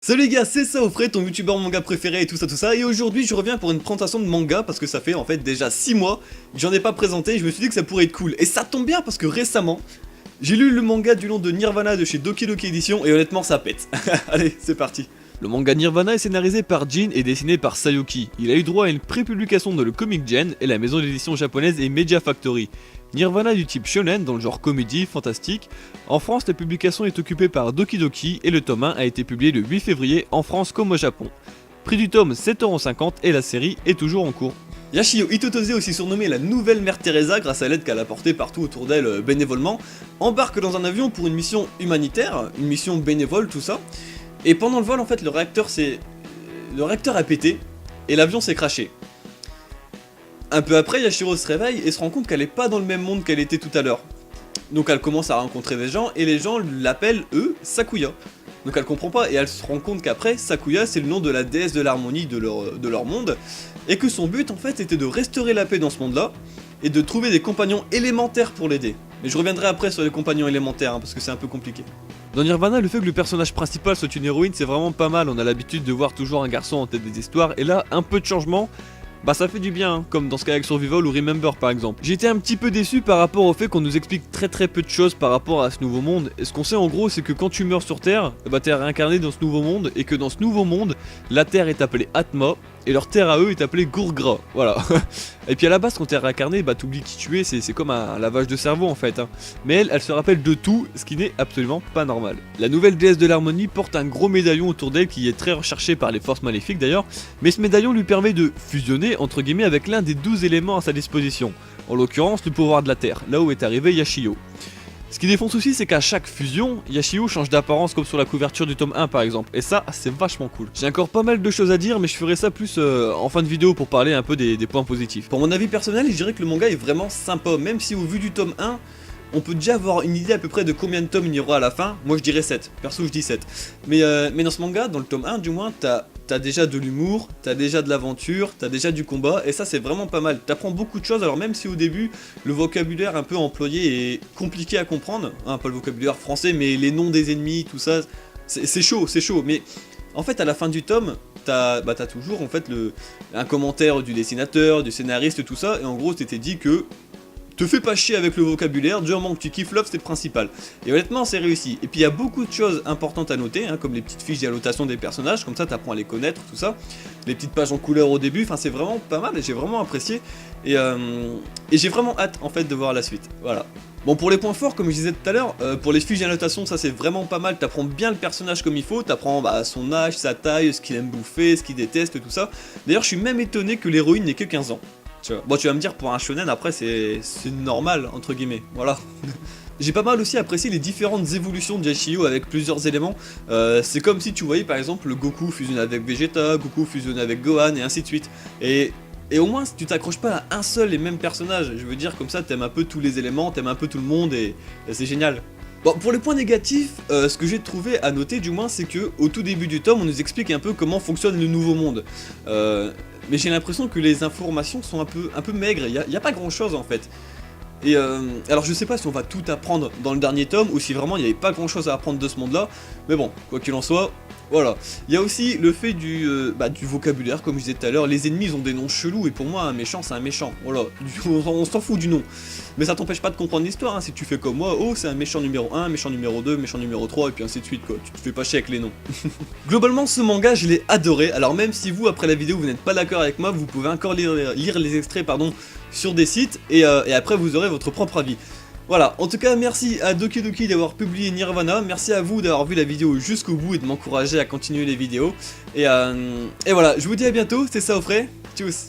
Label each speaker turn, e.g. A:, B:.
A: Salut les gars, c'est Saofré, ton youtubeur manga préféré et tout ça, et aujourd'hui je reviens pour une présentation de manga parce que ça fait en fait déjà 6 mois que j'en ai pas présenté et je me suis dit que ça pourrait être cool. Et ça tombe bien parce que récemment, j'ai lu le manga du nom de Nirvana de chez Doki Doki Édition et honnêtement ça pète. Allez, c'est parti. Le manga Nirvana est scénarisé par Jin et dessiné par Sayuki. Il a eu droit à une pré-publication dans le Comic Gen et la maison d'édition japonaise est Media Factory. Nirvana du type shonen dans le genre comédie, fantastique. En France, la publication est occupée par Doki Doki et le tome 1 a été publié le 8 février en France comme au Japon. Prix du tome 7,50€ et la série est toujours en cours. Yashio Itotose, aussi surnommée la nouvelle Mère Teresa grâce à l'aide qu'elle a apportée partout autour d'elle bénévolement, embarque dans un avion pour une mission humanitaire, une mission bénévole, tout ça. Et pendant le vol, en fait, le réacteur a pété et l'avion s'est crashé. Un peu après, Yashiro se réveille et se rend compte qu'elle est pas dans le même monde qu'elle était tout à l'heure. Donc elle commence à rencontrer des gens et les gens l'appellent, eux, Sakuya. Donc elle comprend pas et elle se rend compte qu'après, Sakuya c'est le nom de la déesse de l'harmonie de leur monde et que son but en fait était de restaurer la paix dans ce monde-là et de trouver des compagnons élémentaires pour l'aider. Mais je reviendrai après sur les compagnons élémentaires parce que c'est un peu compliqué. Dans Nirvana, le fait que le personnage principal soit une héroïne c'est vraiment pas mal, on a l'habitude de voir toujours un garçon en tête des histoires et là, un peu de changement. Bah ça fait du bien, hein, comme dans Skyrim Survival ou Remember par exemple. J'ai été un petit peu déçu par rapport au fait qu'on nous explique très peu de choses par rapport à ce nouveau monde. Et ce qu'on sait en gros c'est que quand tu meurs sur Terre, bah t'es réincarné dans ce nouveau monde et que dans ce nouveau monde, la Terre est appelée Atma et leur Terre à eux est appelée Gurgra, voilà. Et puis à la base quand t'es réincarné, bah t'oublies qui tu es, c'est comme un lavage de cerveau en fait. Hein. Mais elle se rappelle de tout, ce qui n'est absolument pas normal. La nouvelle déesse de l'harmonie porte un gros médaillon autour d'elle qui est très recherché par les forces maléfiques d'ailleurs, mais ce médaillon lui permet de fusionner entre guillemets avec l'un des 12 éléments à sa disposition, en l'occurrence le pouvoir de la terre, là où est arrivé Yashio. Ce qui défonce aussi c'est qu'à chaque fusion, Yashio change d'apparence comme sur la couverture du tome 1 par exemple, et ça c'est vachement cool. J'ai encore pas mal de choses à dire mais je ferai ça plus en fin de vidéo pour parler un peu des points positifs. Pour mon avis personnel, je dirais que le manga est vraiment sympa, même si au vu du tome 1, on peut déjà avoir une idée à peu près de combien de tomes il y aura à la fin. Moi je dirais 7, perso je dis 7. Mais dans ce manga, dans le tome 1 du moins, t'as déjà de l'humour, t'as déjà de l'aventure, t'as déjà du combat, et ça c'est vraiment pas mal. T'apprends beaucoup de choses, alors même si au début, le vocabulaire un peu employé est compliqué à comprendre, hein, pas le vocabulaire français, mais les noms des ennemis, tout ça, c'est chaud, mais en fait à la fin du tome, t'as toujours en fait un commentaire du dessinateur, du scénariste, tout ça, et en gros t'étais dit que te fais pas chier avec le vocabulaire, du moment que tu kiffes l'œuvre, c'est le principal. Et honnêtement, c'est réussi. Et puis il y a beaucoup de choses importantes à noter, hein, comme les petites fiches d'annotation des personnages, comme ça t'apprends à les connaître, tout ça. Les petites pages en couleur au début, enfin c'est vraiment pas mal et j'ai vraiment apprécié. Et j'ai vraiment hâte en fait de voir la suite. Voilà. Bon, pour les points forts, comme je disais tout à l'heure, pour les fiches d'annotation, ça c'est vraiment pas mal, t'apprends bien le personnage comme il faut, t'apprends son âge, sa taille, ce qu'il aime bouffer, ce qu'il déteste, tout ça. D'ailleurs, je suis même étonné que l'héroïne n'ait que 15 ans. Bon, tu vas me dire, pour un shonen, après, c'est normal, entre guillemets, voilà. J'ai pas mal aussi apprécié les différentes évolutions de Yashio avec plusieurs éléments. C'est comme si tu voyais, par exemple, le Goku fusionner avec Vegeta, Goku fusionner avec Gohan, et ainsi de suite. Et au moins, tu t'accroches pas à un seul et même personnage. Je veux dire, comme ça, t'aimes un peu tous les éléments, t'aimes un peu tout le monde, et c'est génial. Bon, pour les points négatifs, ce que j'ai trouvé à noter du moins, c'est que au tout début du tome, on nous explique un peu comment fonctionne le nouveau monde. Mais j'ai l'impression que les informations sont un peu maigres, il y a pas grand chose en fait. Et alors je sais pas si on va tout apprendre dans le dernier tome, ou si vraiment il n'y avait pas grand chose à apprendre de ce monde là, mais bon, quoi qu'il en soit, voilà. Il y a aussi le fait du vocabulaire, comme je disais tout à l'heure, les ennemis ils ont des noms chelous, et pour moi un méchant c'est un méchant, voilà, on s'en fout du nom. Mais ça t'empêche pas de comprendre l'histoire, hein. Si tu fais comme moi, oh c'est un méchant numéro 1, méchant numéro 2, méchant numéro 3, et puis ainsi de suite quoi, tu te fais pas chier avec les noms. Globalement ce manga je l'ai adoré, alors même si vous après la vidéo vous n'êtes pas d'accord avec moi, vous pouvez encore lire les extraits sur des sites, et après vous aurez votre propre avis. Voilà, en tout cas merci à Doki Doki d'avoir publié Nirvana, merci à vous d'avoir vu la vidéo jusqu'au bout et de m'encourager à continuer les vidéos, et voilà, je vous dis à bientôt, c'était Saofré, tchuss.